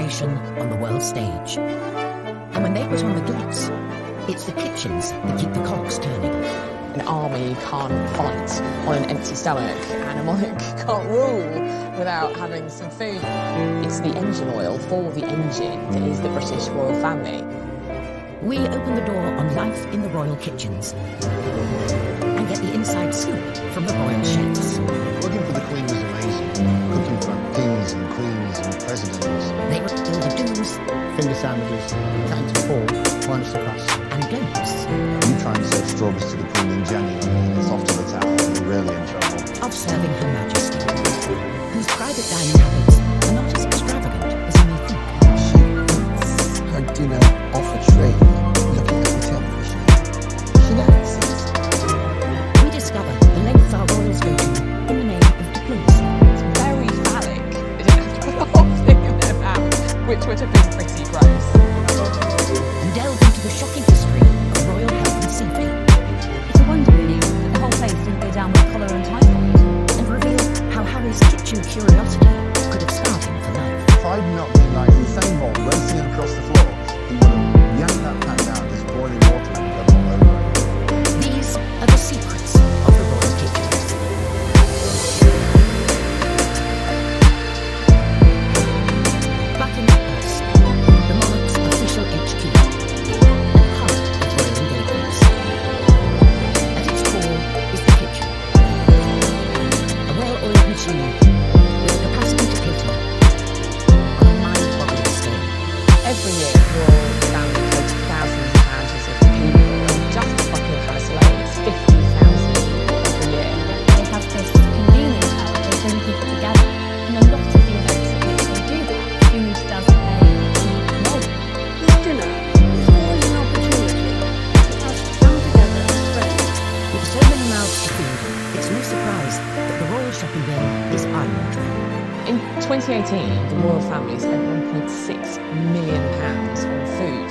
coronation on the world stage. And when they put on the glitz, it's the kitchens that keep the cogs turning. An army can't fight on an empty stomach, and a monarch can't rule without having some food. It's the engine oil for the engine that is the British royal family. We open the door on life in the royal kitchens and get the inside scoop from the royal chefs. Working for the Queen was amazing. Cooking for kings and queens and presidents. They would do the do's, finger sandwiches, cans of pork, minus the crust. and don'ts You try and serve strawberries to the Queen in January and it's off to the towel and you're really in trouble. of serving Her Majesty, whose private dining habits are not as extravagant as you may think. She eats her dinner off a tray, looking at the television. She never sits. We discover the lengths our royals go to in the name of diplomacy. It's very phallic. They didn't have to put the whole thing in their mouth, which would have been pretty gross. And delve into the shocking history of royal health and safety, It's a wonder, really, that the whole place didn't go down with cholera and typhoid. and reveal how Harry's kitchen curiosity could have scarred him for life. If I'd not been like Usain Bolt racing across the floor, he would have yanked that pan out of this boiling water and got all over it. These are the secrets of the royal kitchens. Buckingham Palace, the monarch's official HQ, and heart of royal engagements. At its core is the kitchen, a well-oiled machine with a capacity to cater on a mind-boggling scale. Every year, the royal family takes thousands of houses of people. Just the Buckingham Palace alone, it's 50,000 every year. They have this convening power, they bring people together. And a lot of the events at which they do that, food does play a key role. This dinner is always an opportunity for us to come together as friends. With so many mouths to feed, it's no surprise that the royal shopping bill is eye-watering. In 2018, the royal family spent £1.6 million on food.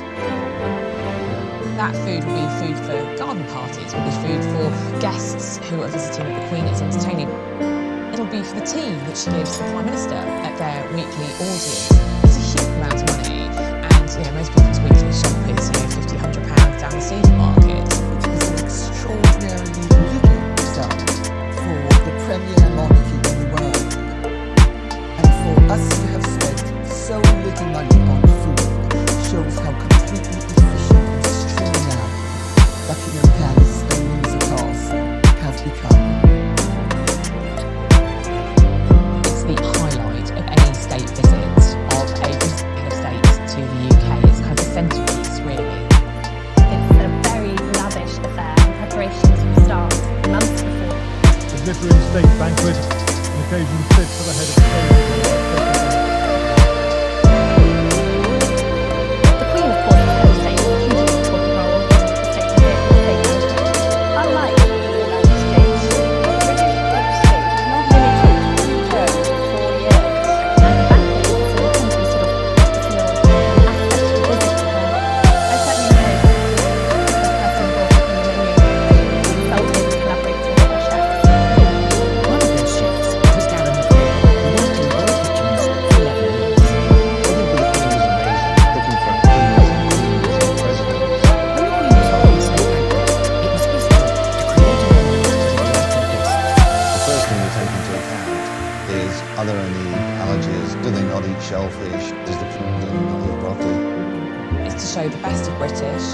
That food will be food for garden parties, will be food for guests who are visiting the Queen that's entertaining. It'll be for the tea that she gives the Prime Minister at their weekly audience. It's a huge amount of money, and most people's weekly shop is £50–100 down the supermarket. It is an extraordinarily little sum for the premier monarchy in the world. And for us to have spent so little money on food shows how completely efficient and streamlined Buckingham Palace and Windsor Castle have become. It's the highlight of any state visit of a head of state to the UK. It's kind of the centrepiece, really. It's a very lavish affair, and preparations will start months before. The glittering state banquet, an occasion fit for the head of state. The Queen, of course, is head of state, a hugely important role in the state of state banquet. Unlike the United States, British head of state is not limited to terms of 4 years. And the banquet is sort of simply sort of, it's an aspect of the visit to her. I certainly know that the person brought up in the menu consulted and collaborated with her chefs. One of those chefs was Darren McCall, who worked in royal kitchens for 11 years. Working for the Queen was amazing. Cooking for kings and queens and presidents. When the Queen was holding the state banquet, it was his job to create a menu to delight her guests. The first thing you take into account is, are there any allergies? Do they not eat shellfish? Does the Queen not eat broccoli? It's to show the best of British,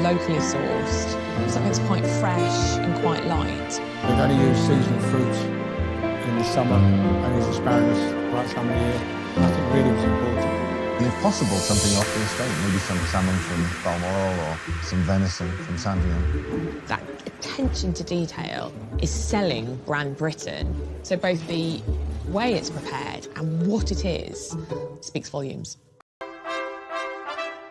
locally sourced, something that's quite fresh and quite light. They've only used seasonal fruits in the summer and used asparagus right time of the year. I think really was important. And if possible, something off the estate. Maybe some salmon from Balmoral or some venison from Sandringham. That attention to detail is selling brand Britain. So both the way it's prepared and what it is speaks volumes.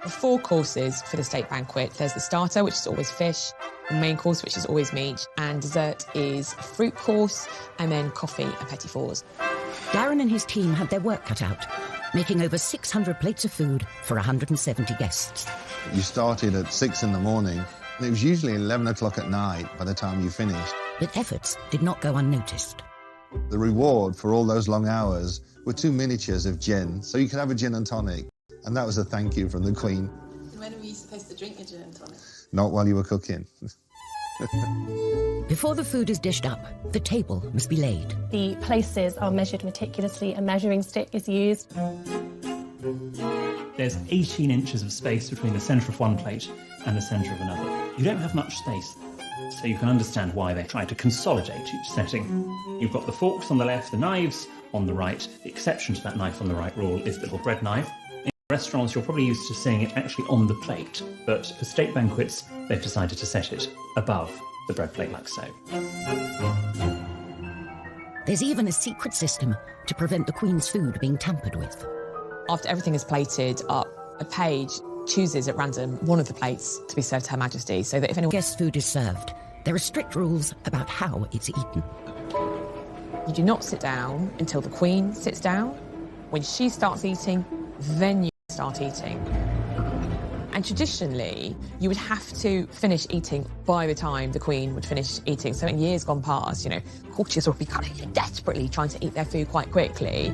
The 4 courses for the state banquet. There's the starter, which is always fish, the main course, which is always meat, and dessert is a fruit course, and then coffee and petit fours. Darren and his team had their work cut out, making over 600 plates of food for 170 guests. You started at 6 in the morning, and it was usually 11 o'clock at night by the time you finished. But efforts did not go unnoticed. The reward for all those long hours were 2 miniatures of gin, so you could have a gin and tonic. And that was a thank you from the Queen. When were you supposed to drink your gin and tonic? Not while you were cooking. Before the food is dished up, the table must be laid. The places are measured meticulously, a measuring stick is used. There's 18 inches of space between the centre of one plate and the centre of another. You don't have much space, so you can understand why they try to consolidate each setting. You've got the forks on the left, the knives on the right. The exception to that knife on the right rule is the little bread knife. In restaurants, you're probably used to seeing it actually on the plate, but for state banquets, they've decided to set it above the bread plate like so. There's even a secret system to prevent the Queen's food being tampered with. After everything is plated up, a page chooses at random one of the plates to be served to Her Majesty, so that if anyone Guest food is served, there are strict rules about how it's eaten. You do not sit down until the Queen sits down. When she starts eating, then you start eating. And traditionally, you would have to finish eating by the time the Queen would finish eating. So in years gone past, you know, courtiers would be kind of desperately trying to eat their food quite quickly.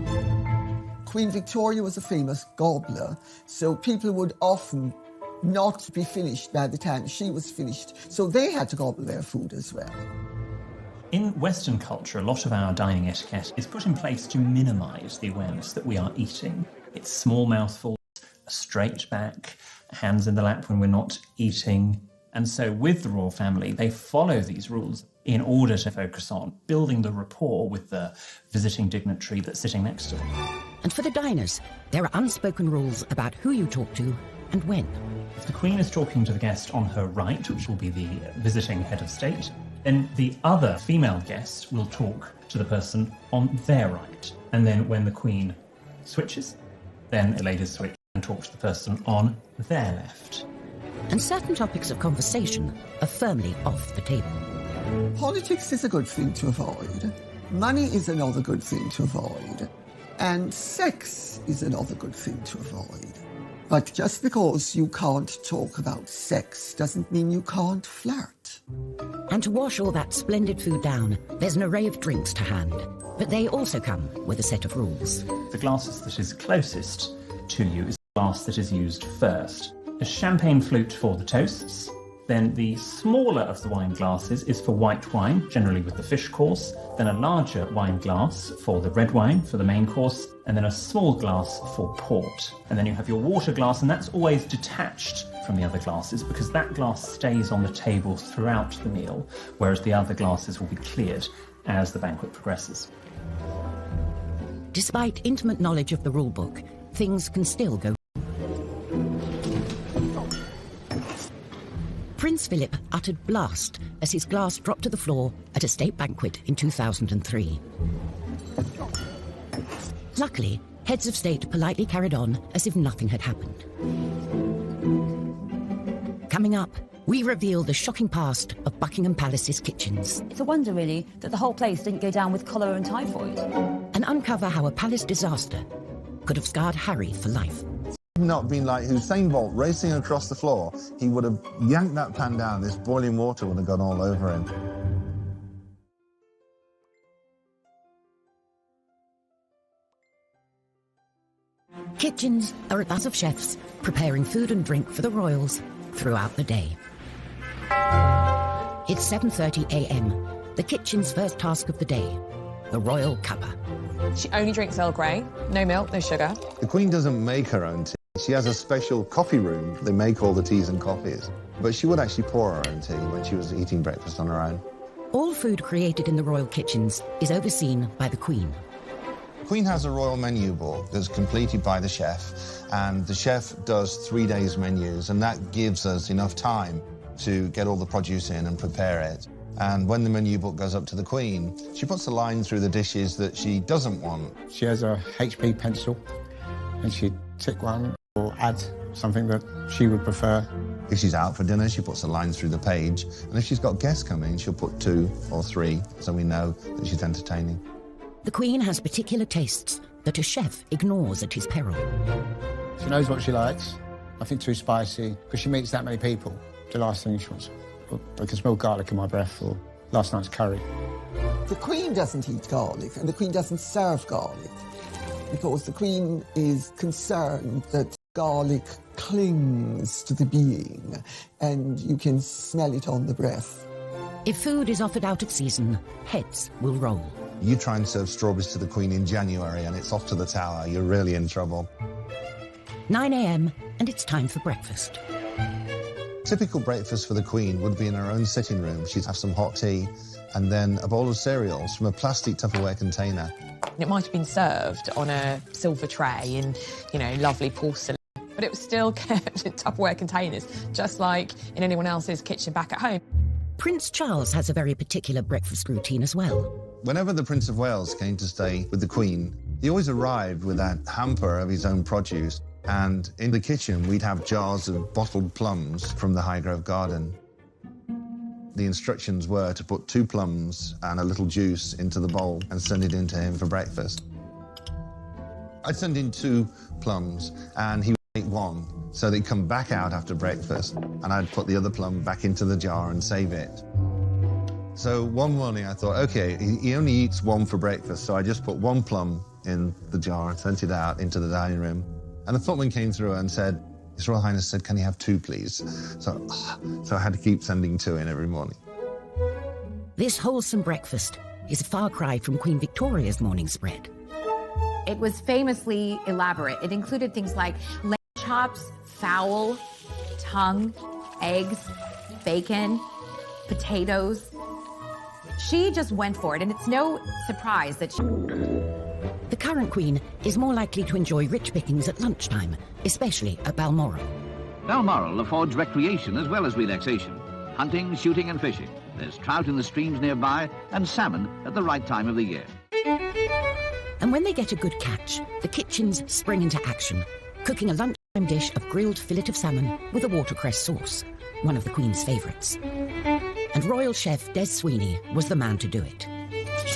Queen Victoria was a famous gobbler, so people would often not be finished by the time she was finished, so they had to gobble their food as well. In Western culture, a lot of our dining etiquette is put in place to minimise the awareness that we are eating. It's small mouthfuls, a straight back, hands in the lap when we're not eating. And so with the royal family, they follow these rules in order to focus on building the rapport with the visiting dignitary that's sitting next to them. And for the diners, there are unspoken rules about who you talk to and when. If the Queen is talking to the guest on her right, which will be the visiting head of state, then the other female guests will talk to the person on their right. And then when the Queen switches, then the ladies switch and talk to the person on their left. And certain topics of conversation are firmly off the table. Politics is a good thing to avoid. Money is another good thing to avoid. And sex is another good thing to avoid. But just because you can't talk about sex doesn't mean you can't flirt. And to wash all that splendid food down, there's an array of drinks to hand. But they also come with a set of rules. The glasses that is closest to you is the glass that is used first. A champagne flute for the toasts. Then the smaller of the wine glasses is for white wine, generally with the fish course. Then a larger wine glass for the red wine, for the main course. And then a small glass for port. And then you have your water glass, and that's always detached from the other glasses because that glass stays on the table throughout the meal, whereas the other glasses will be cleared as the banquet progresses. Despite intimate knowledge of the rule book, things can still go. Prince Philip uttered blast as his glass dropped to the floor at a state banquet in 2003. Luckily, heads of state politely carried on as if nothing had happened. Coming up, we reveal the shocking past of Buckingham Palace's kitchens. It's a wonder, really, that the whole place didn't go down with cholera and typhoid. And uncover how a palace disaster could have scarred Harry for life. Not been like Usain Bolt racing across the floor, he would have yanked that pan down, this boiling water would have gone all over him. Kitchens are a buzz of chefs preparing food and drink for the royals throughout the day. It's 7:30 a.m, the kitchen's first task of the day, the royal cuppa. she only drinks Earl Grey, no milk, no sugar. The Queen doesn't make her own tea. She has a special coffee room. They make all the teas and coffees. But she would actually pour her own tea when she was eating breakfast on her own. All food created in the royal kitchens is overseen by the Queen. The Queen has a royal menu book that's completed by the chef, and the chef does 3 days menus, and that gives us enough time to get all the produce in and prepare it. And when the menu book goes up to the Queen, she puts a line through the dishes that she doesn't want. She has a HP pencil, and she'd tick one or add something that she would prefer. If she's out for dinner, she puts a line through the page, and if she's got guests coming, she'll put 2 or 3, so we know that she's entertaining. The Queen has particular tastes that a chef ignores at his peril. She knows what she likes, nothing too spicy, because she meets that many people. The last thing she wants, I can smell garlic in my breath, or last night's curry. The Queen doesn't eat garlic, and the Queen doesn't serve garlic, because the Queen is concerned that Garlic clings to the being, and you can smell it on the breath. If food is offered out of season, heads will roll. You try and serve strawberries to the Queen in January and it's off to the Tower, you're really in trouble. 9 a.m. and it's time for breakfast. Typical breakfast for the Queen would be in her own sitting room. She'd have some hot tea and then a bowl of cereals from a plastic Tupperware container. It might have been served on a silver tray in, lovely porcelain, but it was still kept in Tupperware containers, just like in anyone else's kitchen back at home. Prince Charles has a very particular breakfast routine as well. Whenever the Prince of Wales came to stay with the Queen, he always arrived with a hamper of his own produce. And in the kitchen, we'd have jars of bottled plums from the Highgrove garden. The instructions were to put 2 plums and a little juice into the bowl and send it in to him for breakfast. I'd send in 2 plums and he would make 1, so they'd come back out after breakfast and I'd put the other plum back into the jar and save it. So one morning I thought, okay, he only eats 1 for breakfast, so I just put 1 plum in the jar and sent it out into the dining room. And the footman came through and said, His Royal Highness said, can he have 2, please? So I had to keep sending 2 in every morning. This wholesome breakfast is a far cry from Queen Victoria's morning spread. It was famously elaborate. It included things like lamb chops, fowl, tongue, eggs, bacon, potatoes. She just went for it, and it's no surprise that The current Queen is more likely to enjoy rich pickings at lunchtime, especially at Balmoral. Balmoral affords recreation as well as relaxation. Hunting, shooting and fishing. There's trout in the streams nearby and salmon at the right time of the year. And when they get a good catch, the kitchens spring into action, cooking a lunchtime dish of grilled fillet of salmon with a watercress sauce, one of the Queen's favourites. And royal chef Des Sweeney was the man to do it.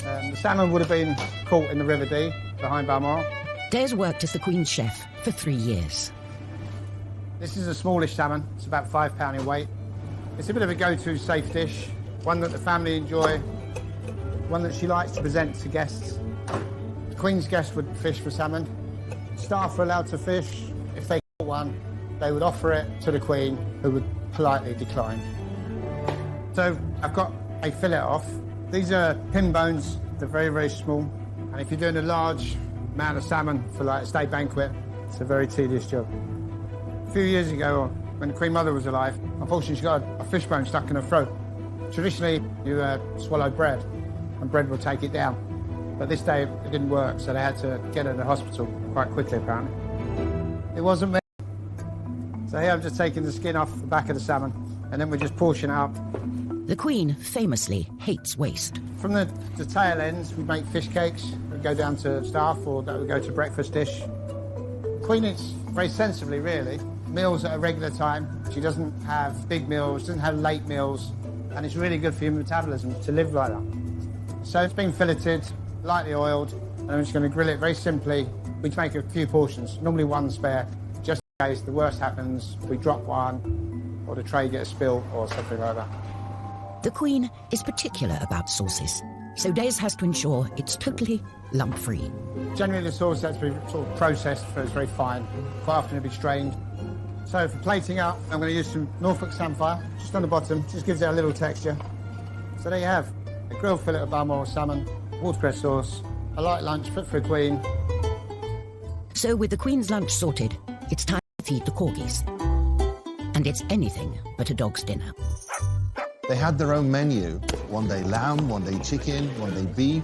The salmon would have been caught in the River Dee behind Balmoral. Des worked as the Queen's chef for 3 years. This is a smallish salmon. It's about £5 in weight. It's a bit of a go-to safe dish, one that the family enjoy, one that she likes to present to guests. The Queen's guests would fish for salmon. Staff were allowed to fish. If they caught one, they would offer it to the Queen, who would politely decline. So I've got a fillet off. These are pin bones. They're very, very small. And if you're doing a large amount of salmon for like a state banquet, it's a very tedious job. A few years ago, when the Queen Mother was alive, unfortunately she got a fishbone stuck in her throat. Traditionally, you swallow bread, and bread will take it down. But this day, it didn't work, so they had to get her to the hospital quite quickly, apparently. It wasn't me. So here I'm just taking the skin off the back of the salmon, and then we just portion it up. The Queen famously hates waste. From the tail ends, we make fish cakes that go down to staff, or that would go to breakfast dish. The Queen eats very sensibly, really. Meals at a regular time. She doesn't have big meals, doesn't have late meals, and it's really good for your metabolism to live like that. So it's been filleted, lightly oiled, and I'm just going to grill it very simply. We make a few portions, normally 1 spare, just in case the worst happens, we drop one, or the tray gets spilled, or something like that. The Queen is particular about sauces, so Des has to ensure it's totally lump-free. Generally the sauce has to be sort of processed so it's very fine. Quite often it'll be strained. So for plating up, I'm going to use some Norfolk samphire, just on the bottom, just gives it a little texture. So there you have a grilled fillet of Balmoral salmon, watercress sauce, a light lunch fit for a Queen. So with the Queen's lunch sorted, it's time to feed the corgis. And it's anything but a dog's dinner. They had their own menu. One day lamb, one day chicken, one day beef.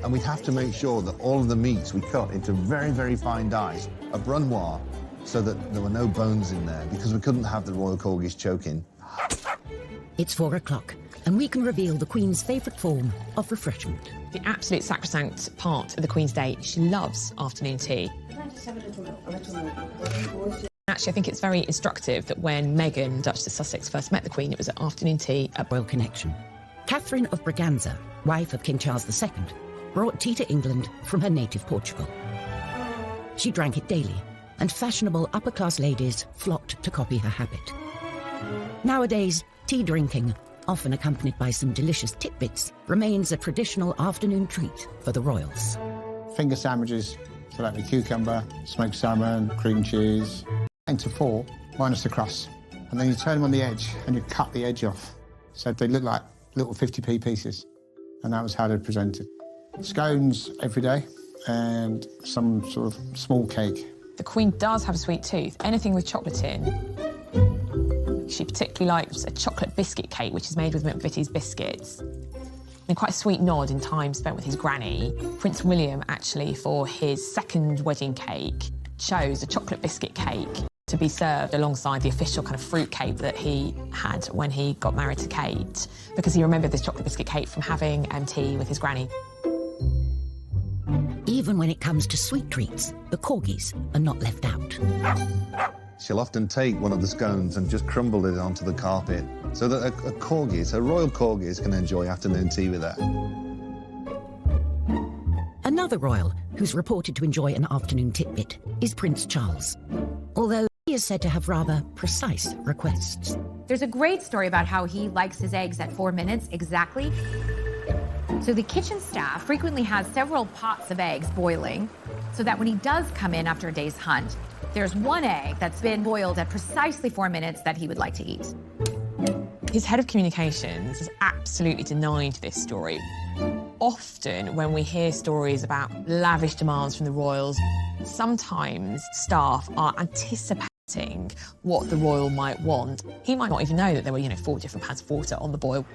And we'd have to make sure that all of the meats we cut into very, very fine dice, a brunoise, so that there were no bones in there, because we couldn't have the royal corgis choking. It's 4 o'clock, and we can reveal the Queen's favourite form of refreshment. The absolute sacrosanct part of the Queen's day, she loves afternoon tea. Can I just have a little milk? Actually, I think it's very instructive that when Meghan, Duchess of Sussex, first met the Queen, it was at afternoon tea at Royal Connection. Catherine of Braganza, wife of King Charles II, brought tea to England from her native Portugal. She drank it daily, and fashionable upper-class ladies flocked to copy her habit. Nowadays, tea drinking, often accompanied by some delicious tidbits, remains a traditional afternoon treat for the royals. Finger sandwiches, so like the cucumber, smoked salmon, cream cheese. into 4 minus the crust. And then you turn them on the edge and you cut the edge off. So they look like little 50p pieces. And that was how they're presented. Scones every day and some sort of small cake. The Queen does have a sweet tooth. Anything with chocolate in. She particularly likes a chocolate biscuit cake, which is made with McVitie's biscuits. And quite a sweet nod in time spent with his granny. Prince William, actually, for his second wedding cake, chose a chocolate biscuit cake to be served alongside the official kind of fruit cake that he had when he got married to Kate, because he remembered this chocolate biscuit cake from having tea with his granny. Even when it comes to sweet treats, the corgis are not left out. She'll often take one of the scones and just crumble it onto the carpet so that a corgi, so royal corgis, can enjoy afternoon tea with her. Another royal who's reported to enjoy an afternoon tidbit is Prince Charles, although he is said to have rather precise requests. There's a great story about how he likes his eggs at 4 minutes exactly. So the kitchen staff frequently has several pots of eggs boiling so that when he does come in after a day's hunt, there's one egg that's been boiled at precisely 4 minutes that he would like to eat. His head of communications has absolutely denied this story. Often when we hear stories about lavish demands from the royals, sometimes staff are anticipating what the royal might want. He might not even know that there were, 4 different pans of water on the boil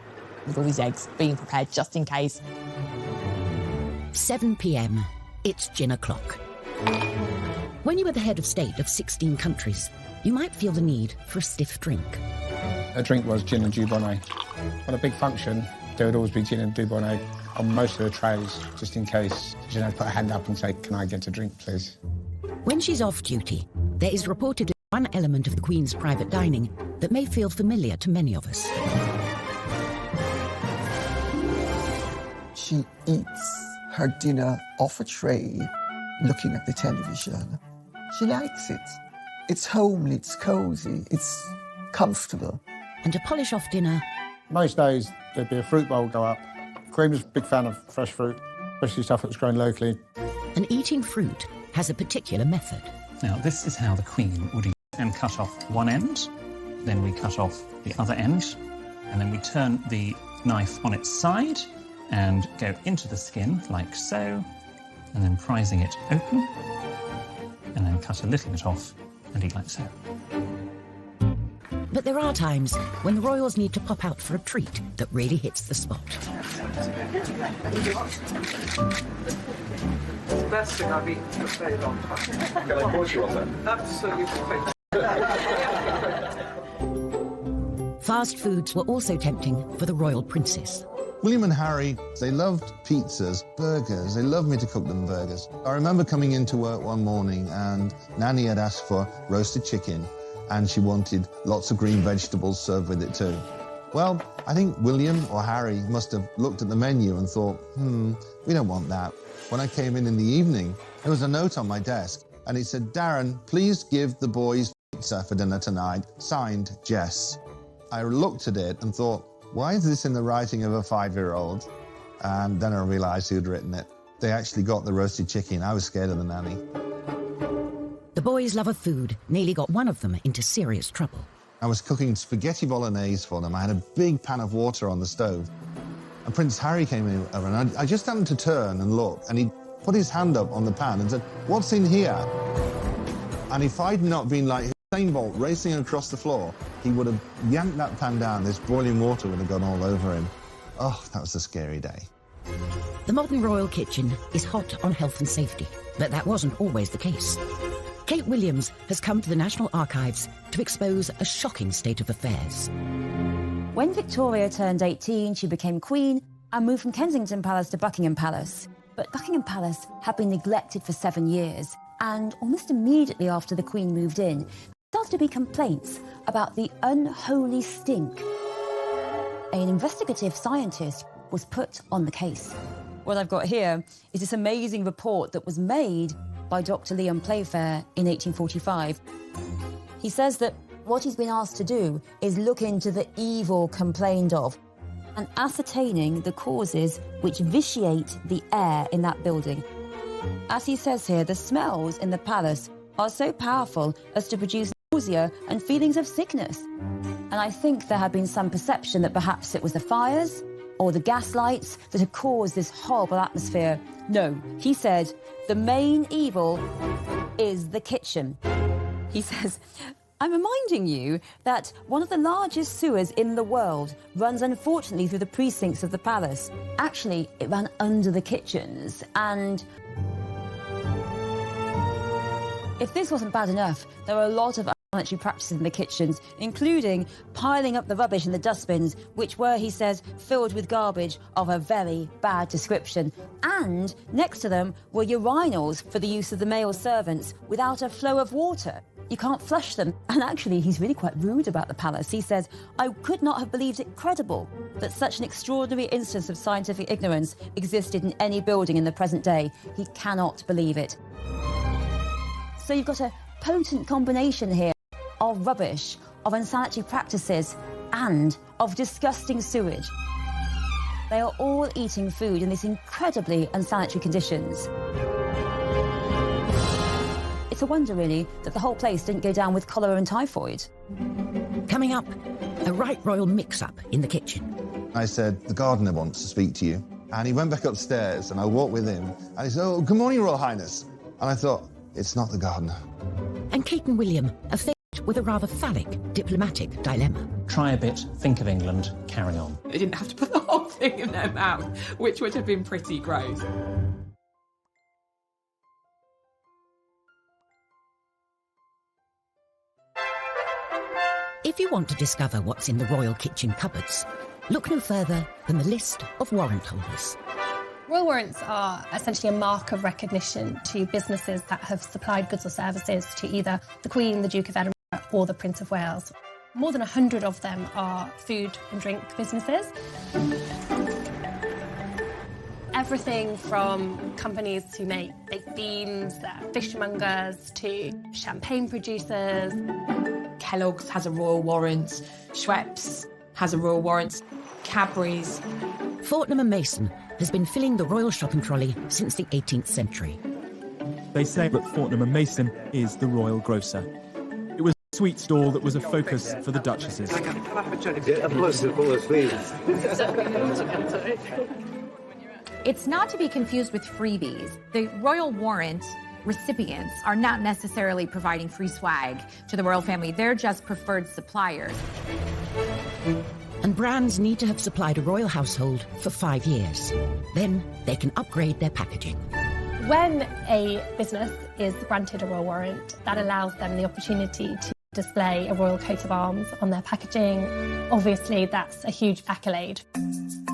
with all these eggs being prepared just in case. 7 p.m. It's gin o'clock. When you are the head of state of 16 countries, you might feel the need for a stiff drink. A drink was gin and Dubonnet. On a big function, there would always be gin and Dubonnet on most of the trays, just in case. She'd have to put her hand up and say, "Can I get a drink, please?" When she's off duty, there is reportedly one element of the Queen's private dining that may feel familiar to many of us. She eats her dinner off a tray, looking at the television. She likes it. It's homely, it's cozy, it's comfortable. And to polish off dinner... Most days, there'd be a fruit bowl go up. Queen was a big fan of fresh fruit, especially stuff that was grown locally. And eating fruit has a particular method. Now, this is how the Queen would eat and cut off one end, then we cut off the other end, and then we turn the knife on its side and go into the skin, like so, and then prizing it open, and then cut a little bit off and eat like so. But there are times when the royals need to pop out for a treat that really hits the spot. It's the best thing I've eaten for a very long time. Can I pause you on that? Absolutely. Fast foods were also tempting for the royal princess. William and Harry, they loved pizzas, burgers. They loved me to cook them burgers. I remember coming into work one morning and Nanny had asked for roasted chicken and she wanted lots of green vegetables served with it too. Well, I think William or Harry must have looked at the menu and thought, we don't want that. When I came in the evening, there was a note on my desk and it said, "Darren, please give the boys pizza for dinner tonight, signed Jess." I looked at it and thought, why is this in the writing of a 5-year-old? And then I realised who'd written it. They actually got the roasted chicken. I was scared of the nanny. The boys' love of food nearly got one of them into serious trouble. I was cooking spaghetti bolognese for them. I had a big pan of water on the stove. And Prince Harry came in and I just happened to turn and look, and he put his hand up on the pan and said, "What's in here?" And if I'd not been like Usain Bolt racing across the floor, he would have yanked that pan down. This boiling water would have gone all over him. Oh, that was a scary day. The modern royal kitchen is hot on health and safety, but that wasn't always the case. Kate Williams has come to the National Archives to expose a shocking state of affairs. When Victoria turned 18, she became queen and moved from Kensington Palace to Buckingham Palace. But Buckingham Palace had been neglected for 7 years, and almost immediately after the Queen moved in, there started to be complaints about the unholy stink. An investigative scientist was put on the case. What I've got here is this amazing report that was made by Dr. Leon Playfair in 1845. He says that what he's been asked to do is look into the evil complained of and ascertaining the causes which vitiate the air in that building. As he says here, the smells in the palace are so powerful as to produce nausea and feelings of sickness. And I think there had been some perception that perhaps it was the fires or the gas lights that had caused this horrible atmosphere. No, he said, the main evil is the kitchen. He says, I'm reminding you that one of the largest sewers in the world runs, unfortunately, through the precincts of the palace. Actually, it ran under the kitchens, and if this wasn't bad enough, there are a lot of unsanitary practices in the kitchens, including piling up the rubbish in the dustbins, which were, he says, filled with garbage of a very bad description. And next to them were urinals for the use of the male servants without a flow of water. You can't flush them. And actually, he's really quite rude about the palace. He says, I could not have believed it credible that such an extraordinary instance of scientific ignorance existed in any building in the present day. He cannot believe it. So you've got a potent combination here of rubbish, of unsanitary practices, and of disgusting sewage. They are all eating food in these incredibly unsanitary conditions. It's a wonder, really, that the whole place didn't go down with cholera and typhoid. Coming up, a right royal mix-up in the kitchen. I said, the gardener wants to speak to you. And he went back upstairs, and I walked with him, and he said, oh, good morning, Royal Highness. And I thought, it's not the gardener. And Kate and William are faced with a rather phallic diplomatic dilemma. Try a bit, think of England, carry on. They didn't have to put the whole thing in their mouth, which would have been pretty gross. If you want to discover what's in the royal kitchen cupboards, look no further than the list of warrant holders. Royal warrants are essentially a mark of recognition to businesses that have supplied goods or services to either the Queen, the Duke of Edinburgh or the Prince of Wales. More than 100 of them are food and drink businesses. Everything from companies who make baked beans, fishmongers, to champagne producers. Kellogg's has a royal warrant, Schweppes has a royal warrant, Cadbury's. Fortnum & Mason has been filling the royal shopping trolley since the 18th century. They say that Fortnum & Mason is the royal grocer. It was a sweet stall that was a focus for the duchesses. It's not to be confused with freebies. The royal warrant recipients are not necessarily providing free swag to the royal family. They're just preferred suppliers. And brands need to have supplied a royal household for 5 years. Then they can upgrade their packaging. When a business is granted a royal warrant, that allows them the opportunity to display a royal coat of arms on their packaging. Obviously, that's a huge accolade.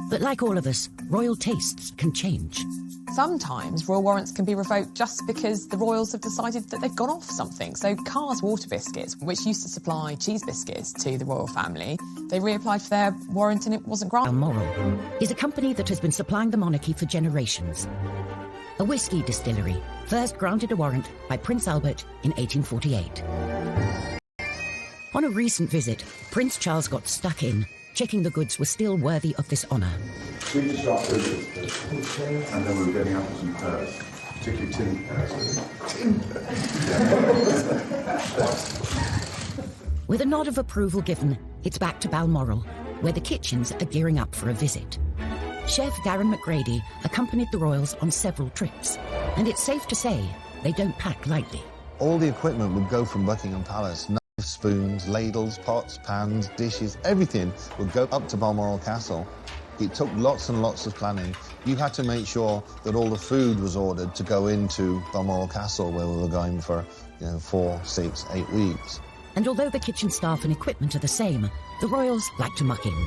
But like all of us, royal tastes can change. Sometimes royal warrants can be revoked just because the royals have decided that they've gone off something. So Carr's Water Biscuits, which used to supply cheese biscuits to the royal family, they reapplied for their warrant and it wasn't granted. Balmoral is a company that has been supplying the monarchy for generations. A whiskey distillery, first granted a warrant by Prince Albert in 1848. On a recent visit, Prince Charles got stuck in, checking the goods were still worthy of this honour. We just got food, and then we were getting up some pears, particularly tin pears. With a nod of approval given, it's back to Balmoral, where the kitchens are gearing up for a visit. Chef Darren McGrady accompanied the royals on several trips, and it's safe to say they don't pack lightly. All the equipment would go from Buckingham Palace. Knives, spoons, ladles, pots, pans, dishes, everything would go up to Balmoral Castle. It took lots and lots of planning. You had to make sure that all the food was ordered to go into Balmoral Castle, where we were going for 4, 6, 8 weeks. And although the kitchen staff and equipment are the same, the royals like to muck in.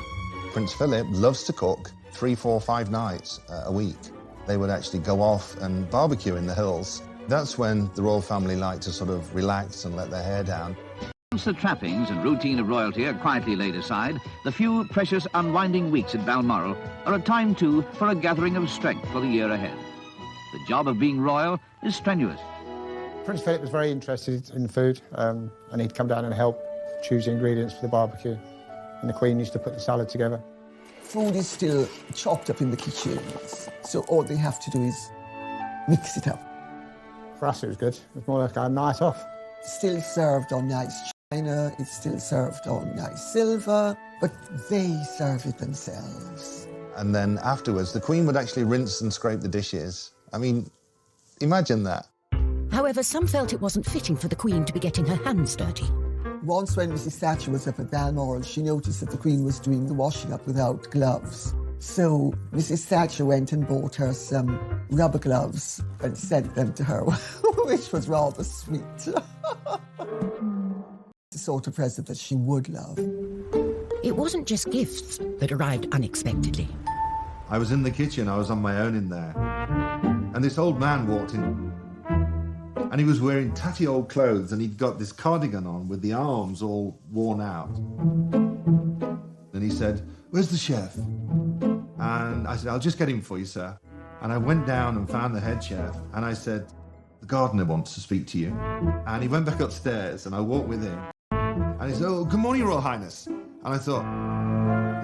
Prince Philip loves to cook 3, 4, 5 nights a week. They would actually go off and barbecue in the hills. That's when the royal family liked to sort of relax and let their hair down. Once the trappings and routine of royalty are quietly laid aside, the few precious unwinding weeks at Balmoral are a time, too, for a gathering of strength for the year ahead. The job of being royal is strenuous. Prince Philip was very interested in food, and he'd come down and help choose the ingredients for the barbecue. And the Queen used to put the salad together. Food is still chopped up in the kitchen, so all they have to do is mix it up. For us, it was good. It was more like a night off. Still served on nights. china, it's still served on nice silver, but they serve it themselves. And then afterwards, the Queen would actually rinse and scrape the dishes. I mean, imagine that. However, some felt it wasn't fitting for the Queen to be getting her hands dirty. Once when Mrs. Thatcher was up at Balmoral, she noticed that the Queen was doing the washing up without gloves. So Mrs. Thatcher went and bought her some rubber gloves and sent them to her, which was rather sweet. The sort of present that she would love. It wasn't just gifts that arrived unexpectedly. I was in the kitchen, I was on my own in there. And this old man walked in. And he was wearing tatty old clothes, and he'd got this cardigan on with the arms all worn out. And he said, "Where's the chef?" And I said, "I'll just get him for you, sir." And I went down and found the head chef, and I said, "The gardener wants to speak to you." And he went back upstairs, and I walked with him. And he said, "Oh, good morning, Royal Highness." And I thought,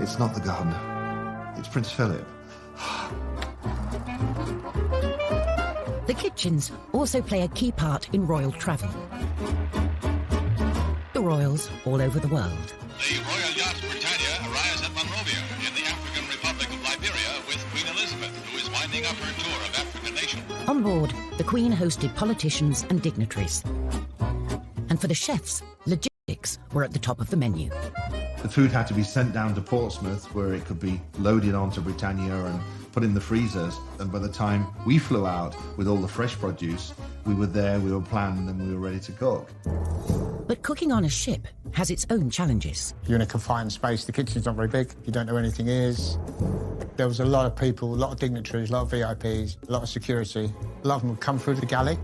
it's not the gardener, it's Prince Philip. The kitchens also play a key part in royal travel. The royals all over the world. The Royal Yacht Britannia arrives at Monrovia in the African Republic of Liberia with Queen Elizabeth, who is winding up her tour of African nations. On board, the Queen hosted politicians and dignitaries. And for the chefs, logistics were at the top of the menu. The food had to be sent down to Portsmouth, where it could be loaded onto Britannia and put in the freezers. And by the time we flew out with all the fresh produce, we were there, we were planned, and we were ready to cook. But cooking on a ship has its own challenges. You're in a confined space, the kitchen's not very big, you don't know where anything is. There was a lot of people, a lot of dignitaries, a lot of VIPs, a lot of security. A lot of them would come through the galley.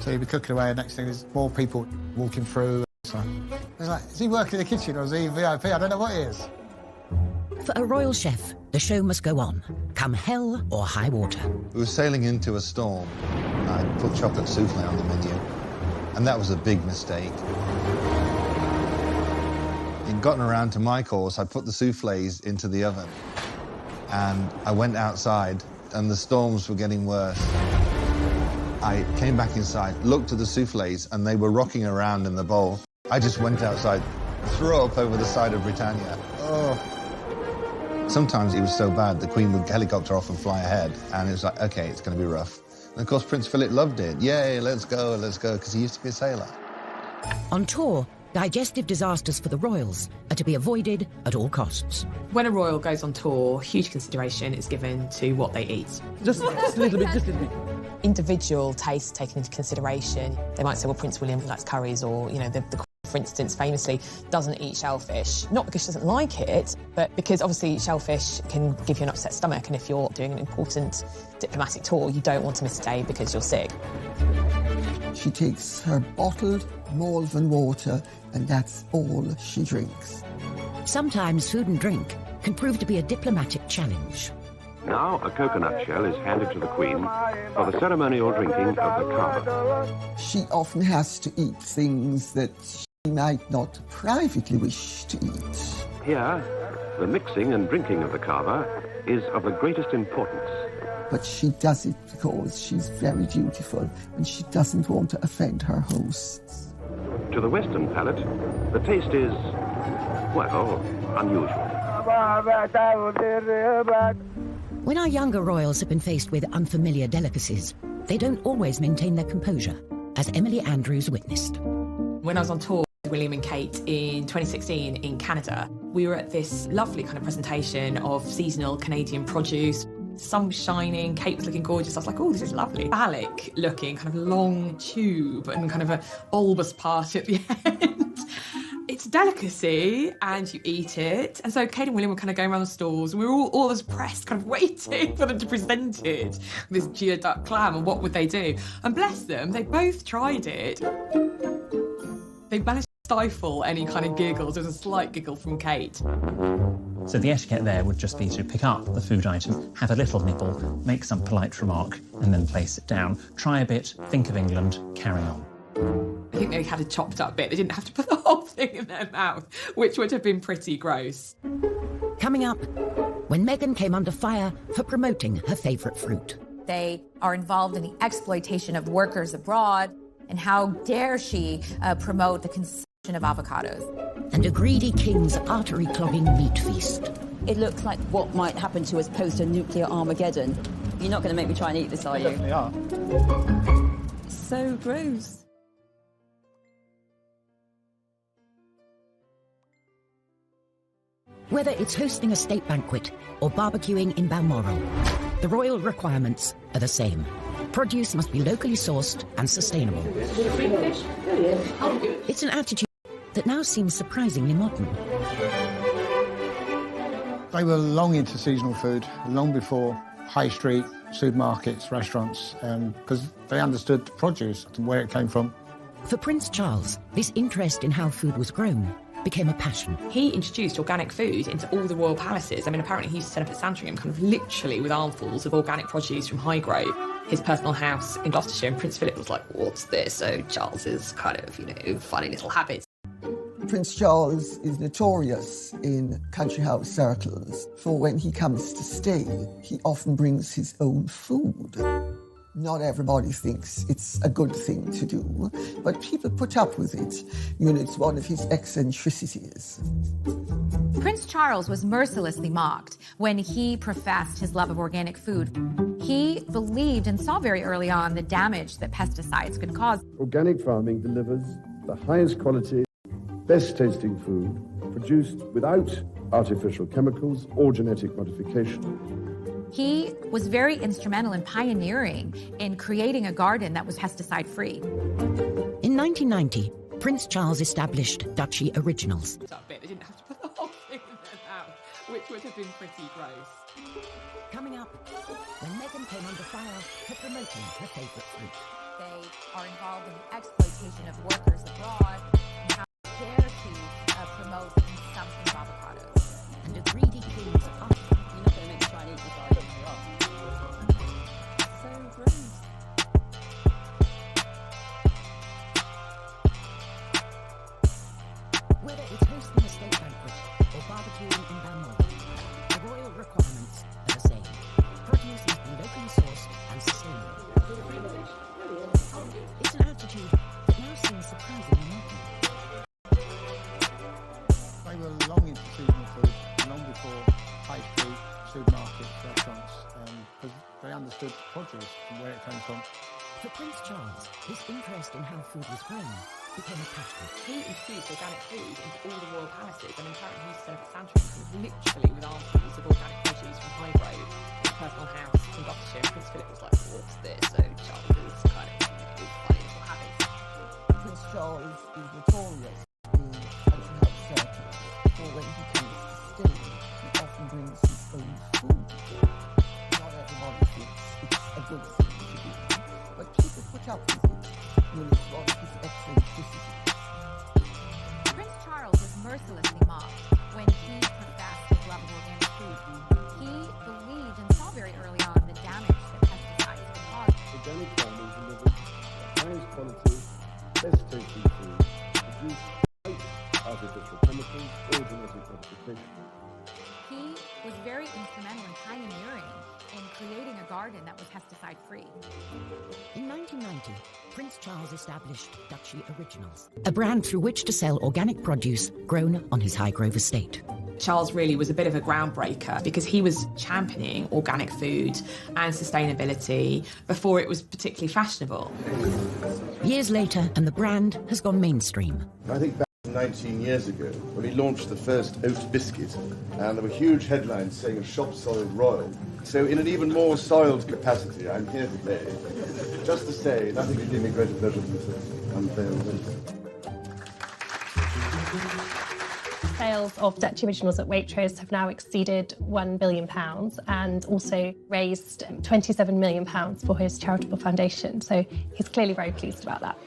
So you'd be cooking away, and next thing there's more people walking through. It's like, is he working in the kitchen or is he VIP? I don't know what he is. For a royal chef, the show must go on, come hell or high water. We were sailing into a storm. I put chocolate souffle on the menu, and that was a big mistake. He'd gotten around to my course, I put the soufflés into the oven, and I went outside, and the storms were getting worse. I came back inside, looked at the soufflés, and they were rocking around in the bowl. I just went outside, threw up over the side of Britannia. Oh. Sometimes it was so bad, the Queen would helicopter off and fly ahead, and it was like, okay, it's going to be rough. And of course, Prince Philip loved it. Yay, let's go, because he used to be a sailor. On tour, digestive disasters for the royals are to be avoided at all costs. When a royal goes on tour, huge consideration is given to what they eat. Just a little bit, just a little bit. Individual tastes taken into consideration. They might say, well, Prince William likes curries, or, you know, the Queen, for instance, famously doesn't eat shellfish. Not because she doesn't like it, but because obviously shellfish can give you an upset stomach, and if you're doing an important diplomatic tour, you don't want to miss a day because you're sick. She takes her bottled Malvern water, and that's all she drinks. Sometimes food and drink can prove to be a diplomatic challenge. Now a coconut shell is handed to the Queen for the ceremonial drinking of the cava. She often has to eat things that she might not privately wish to eat. Here, the mixing and drinking of the cava is of the greatest importance. But she does it because she's very dutiful and she doesn't want to offend her hosts. To the Western palate, the taste is, well, unusual. When our younger royals have been faced with unfamiliar delicacies, they don't always maintain their composure, as Emily Andrews witnessed. When I was on tour with William and Kate in 2016 in Canada, we were at this lovely kind of presentation of seasonal Canadian produce. Sun was shining, Kate was looking gorgeous. I was like, oh, this is lovely. Phallic looking, kind of long tube and kind of a bulbous part at the end. It's a delicacy and you eat it. And so Kate and William were kind of going around the stalls and we were all as pressed, kind of waiting for them to present it, this geoduck clam, and what would they do? And bless them, they both tried it. They managed to stifle any kind of giggles. There was a slight giggle from Kate. So the etiquette there would just be to pick up the food item, have a little nibble, make some polite remark, and then place it down. Try a bit, think of England, carry on. I think they had a chopped up bit. They didn't have to put the whole thing in their mouth, which would have been pretty gross. Coming up, when Meghan came under fire for promoting her favourite fruit. They are involved in the exploitation of workers abroad, and how dare she promote the of avocados. And a greedy king's artery-clogging meat feast. It looks like what might happen to us post a nuclear Armageddon. You're not going to make me try and eat this, are you? Definitely are. So gross. Whether it's hosting a state banquet or barbecuing in Balmoral, the royal requirements are the same. Produce must be locally sourced and sustainable. It's an attitude that now seems surprisingly modern. They were long into seasonal food, long before high street, supermarkets, restaurants, because they understood the produce and where it came from. For Prince Charles, this interest in how food was grown became a passion. He introduced organic food into all the royal palaces. I mean, apparently he used to set up at Sandringham kind of literally with armfuls of organic produce from Highgrove. His personal house in Gloucestershire, and Prince Philip was like, what's this? So Charles's kind of, funny little habits. Prince Charles is notorious in country house circles for when he comes to stay, he often brings his own food. Not everybody thinks it's a good thing to do, but people put up with it. It's one of his eccentricities. Prince Charles was mercilessly mocked when he professed his love of organic food. He believed and saw very early on the damage that pesticides could cause. Organic farming delivers the highest quality, best tasting food produced without artificial chemicals or genetic modification. He was very instrumental in pioneering in creating a garden that was pesticide-free. In 1990, Prince Charles established Duchy Originals. That bit, they didn't have to put the whole thing in there now, which would have been pretty gross. Coming up, when Meghan came under fire for promoting her favourite fruit. They are involved in exploitation of workers abroad and how dare to promote the consumption of avocados. And a greedy king's army. You're not going to make me try and eat this, are you? So gross. Whether it's hosting a state banquet or barbecuing in Balmoral, the royal requirements are the same. Produce must be locally sourced and sustainable. It's an attitude that now seems surprisingly modern. They were long into seasonal food, long before high street, supermarkets, restaurants, because they understood produce and where it came from. For Prince Charles, his interest in how food was grown became a passion. He introduced organic food into all the royal palaces. I mean, apparently he used to set up at Sandringham literally with armfuls of organic produce from Highgrove. His personal house in Gloucestershire, and Prince Philip was like, what's this? So Charles's kind of, funny little habits. Prince Charles is notorious in country house circles for when he comes to stay, he often brings his own food. Not everybody thinks it's a good thing to do, but people put up with it. It's one of his eccentricities. Prince Charles was mercilessly mocked when he professed his love of organic food. He believed and saw very early on the damage that pesticides could cause. Organic farming delivers the highest quality, best tasting food produced without artificial chemicals or genetic modification. He was very instrumental in pioneering in creating a garden that was pesticide-free. In 1990, Prince Charles established Duchy Originals, a brand through which to sell organic produce grown on his Highgrove estate. Charles really was a bit of a groundbreaker because he was championing organic food and sustainability before it was particularly fashionable. Years later, and the brand has gone mainstream. I think back 19 years ago, when we launched the first oat biscuit, and there were huge headlines saying a shop soiled royal. So in an even more soiled capacity, I'm here today just to say nothing could give me greater pleasure than to unveil this. Sales of Duchy Originals at Waitrose have now exceeded £1 billion and also raised £27 million for his charitable foundation. So he's clearly very pleased about that.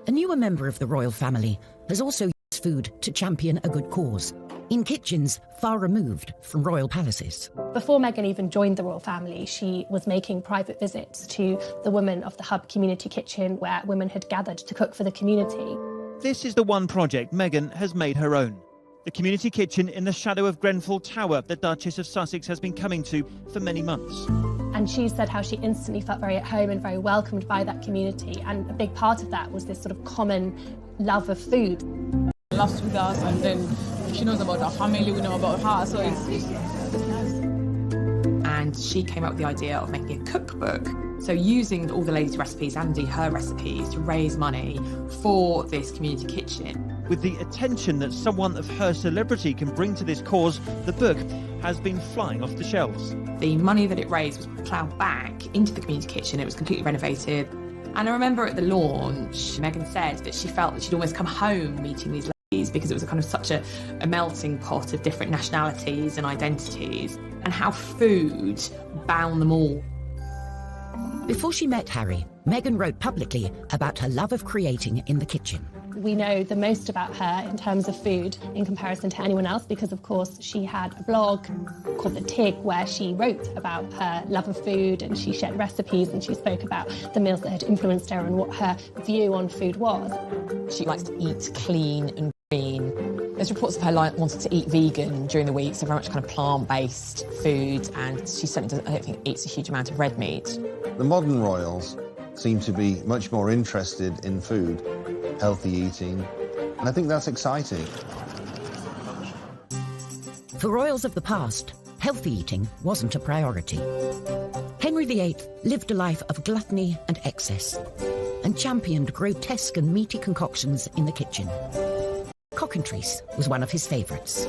A newer member of the royal family has also used food to champion a good cause, in kitchens far removed from royal palaces. Before Meghan even joined the royal family, she was making private visits to the women of the Hub Community Kitchen, where women had gathered to cook for the community. This is the one project Meghan has made her own. The community kitchen in the shadow of Grenfell Tower the Duchess of Sussex has been coming to for many months. And she said how she instantly felt very at home and very welcomed by that community. And a big part of that was this sort of common love of food. loves with us, and then she knows about our family, we know about her, so it's nice. And she came up with the idea of making a cookbook. So using all the ladies' recipes and indeed her recipes to raise money for this community kitchen. With the attention that someone of her celebrity can bring to this cause, the book has been flying off the shelves. The money that it raised was ploughed back into the community kitchen. It was completely renovated. And I remember at the launch, Meghan said that she felt that she'd almost come home meeting these ladies because it was a kind of such a melting pot of different nationalities and identities, and how food bound them all. Before she met Harry, Meghan wrote publicly about her love of creating in the kitchen. We know the most about her in terms of food in comparison to anyone else because, of course, she had a blog called The Tig where she wrote about her love of food and she shared recipes and she spoke about the meals that had influenced her and what her view on food was. She likes to eat clean and green. There's reports of her wanting to eat vegan during the week, so very much kind of plant-based food, and she certainly doesn't, I don't think, eats a huge amount of red meat. The modern royals seem to be much more interested in food, healthy eating, and I think that's exciting. For royals of the past, healthy eating wasn't a priority. Henry VIII lived a life of gluttony and excess, and championed grotesque and meaty concoctions in the kitchen. Cockentrice was one of his favourites.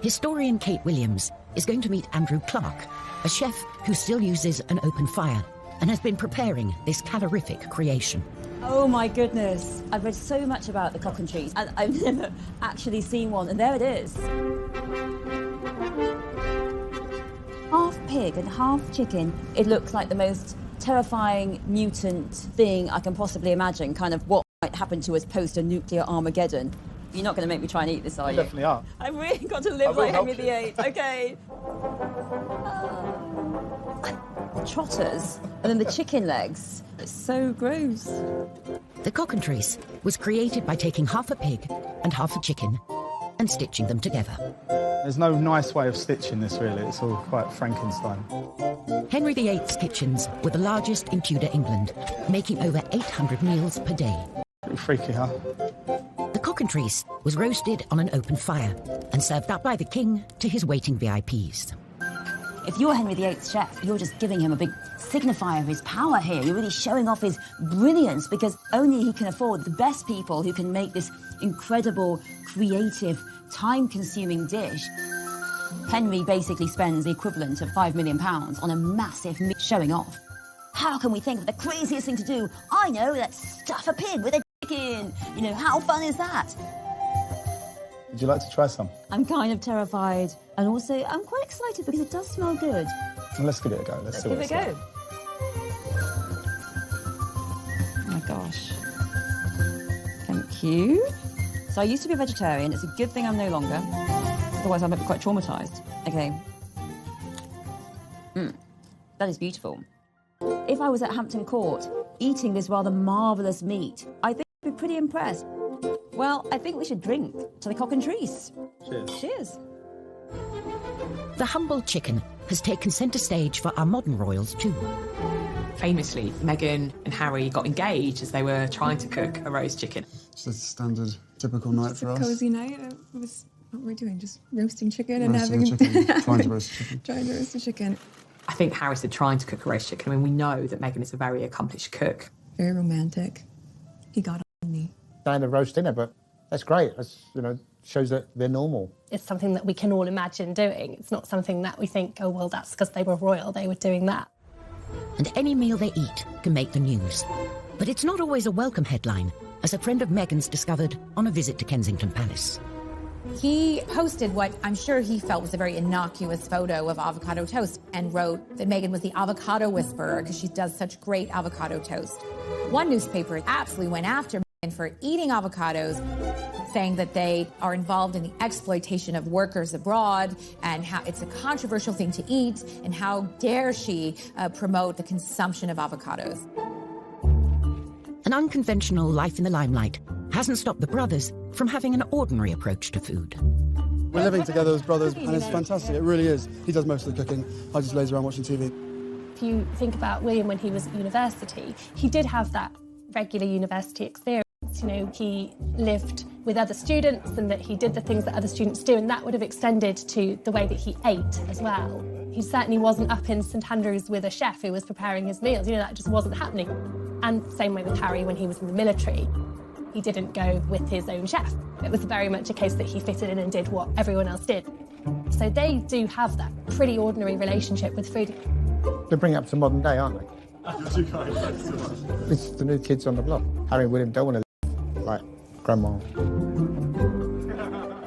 Historian Kate Williams is going to meet Andrew Clark, a chef who still uses an open fire and has been preparing this calorific creation. Oh my goodness, I've read so much about the cockentrice and I've never actually seen one, and there it is. Half pig and half chicken. It looks like the most terrifying mutant thing I can possibly imagine, kind of what might happen to us post a nuclear Armageddon. You're not going to make me try and eat this, are you? Definitely are. I've really got to live like Henry VIII. Okay. The trotters and then the chicken legs. It's so gross. The cockentrice was created by taking half a pig and half a chicken and stitching them together. There's no nice way of stitching this, really. It's all quite Frankenstein. Henry VIII's kitchens were the largest in Tudor England, making over 800 meals per day. Pretty freaky, huh? The cockentrice was roasted on an open fire and served up by the king to his waiting VIPs. If you're Henry VIII's chef, you're just giving him a big signifier of his power here. You're really showing off his brilliance because only he can afford the best people who can make this incredible, creative, time-consuming dish. Henry basically spends the equivalent of £5 million on a massive showing off. How can we think of the craziest thing to do? I know, let's stuff a pig with a chicken. You know, how fun is that? Would you like to try some? I'm kind of terrified. And also, I'm quite excited because it does smell good. Well, let's give it a go. Let's see what give it a go. Oh my gosh. Thank you. So I used to be a vegetarian. It's a good thing I'm no longer. Otherwise I might be quite traumatised. Okay. That is beautiful. If I was at Hampton Court eating this rather marvellous meat, I think I'd be pretty impressed. Well, I think we should drink to the cockentrice. Cheers. Cheers. The humble chicken has taken centre stage for our modern royals too. Famously, Meghan and Harry got engaged as they were trying to cook a roast chicken. Just a standard, typical night for us. Cozy night. It was what we're doing, just roasting chicken and Roasting having chicken. Trying to roast chicken. trying to roast a chicken. I think Harry said trying to cook a roast chicken. I mean, we know that Meghan is a very accomplished cook. Very romantic. He got on me. Kind of roast dinner, but that's great. That's, you know, shows that they're normal. It's something that we can all imagine doing. It's not something that we think, oh, well, that's because they were royal, they were doing that. And any meal they eat can make the news. But it's not always a welcome headline, as a friend of Meghan's discovered on a visit to Kensington Palace. He posted what I'm sure he felt was a very innocuous photo of avocado toast and wrote that Meghan was the avocado whisperer because she does such great avocado toast. One newspaper absolutely went after Meghan for eating avocados, saying that they are involved in the exploitation of workers abroad and how it's a controversial thing to eat and how dare she promote the consumption of avocados. An unconventional life in the limelight hasn't stopped the brothers from having an ordinary approach to food. We're living together as brothers, and it's fantastic. It really is. He does most of the cooking. I just laze around watching TV. If you think about William when he was at university, he did have that regular university experience. you know, he lived with other students and that he did the things that other students do, and that would have extended to the way that he ate as well. He certainly wasn't up in St Andrews with a chef who was preparing his meals. You know, that just wasn't happening. And same way with Harry when he was in the military. He didn't go with his own chef. It was very much a case that he fitted in and did what everyone else did. So they do have that pretty ordinary relationship with food. They bring it up to modern day, aren't they? This is the new kids on the block. Harry and William don't want to live like Grandma.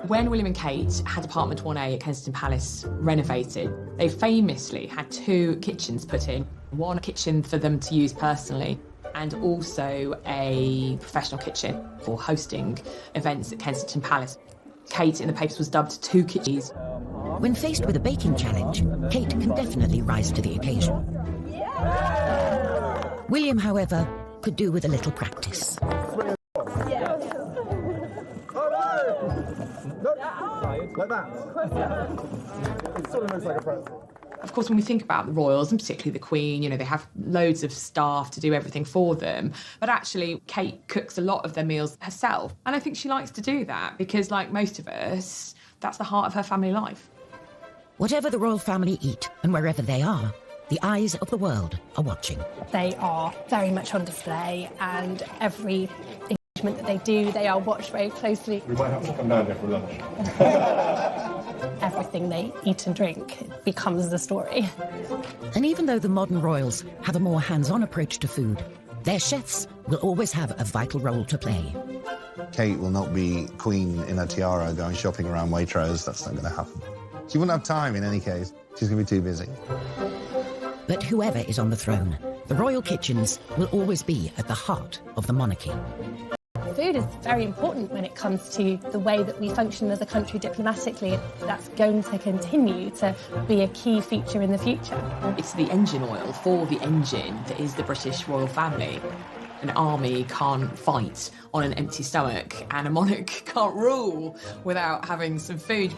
When William and Kate had apartment 1A at Kensington Palace renovated, they famously had 2 kitchens put in. One kitchen for them to use personally, and also a professional kitchen for hosting events at Kensington Palace. Kate, in the papers, was dubbed 2 kitchens. When faced with a baking challenge, Kate can definitely rise to the occasion. William, however, could do with a little practice. Like that. It sort of looks like a pretzel. Of course, when we think about the royals, and particularly the Queen, you know, they have loads of staff to do everything for them. But actually, Kate cooks a lot of their meals herself. And I think she likes to do that because, like most of us, that's the heart of her family life. Whatever the royal family eat and wherever they are, the eyes of the world are watching. They are very much on display, and every engagement that they do, they are watched very closely. We might have to come down there for lunch. Everything they eat and drink becomes the story. And even though the modern royals have a more hands-on approach to food, their chefs will always have a vital role to play. Kate will not be queen in a tiara going shopping around Waitrose. That's not going to happen. She wouldn't have time in any case. She's going to be too busy. But whoever is on the throne, the royal kitchens will always be at the heart of the monarchy. Food is very important when it comes to the way that we function as a country diplomatically. That's going to continue to be a key feature in the future. It's the engine oil for the engine that is the British royal family. An army can't fight on an empty stomach, and a monarch can't rule without having some food.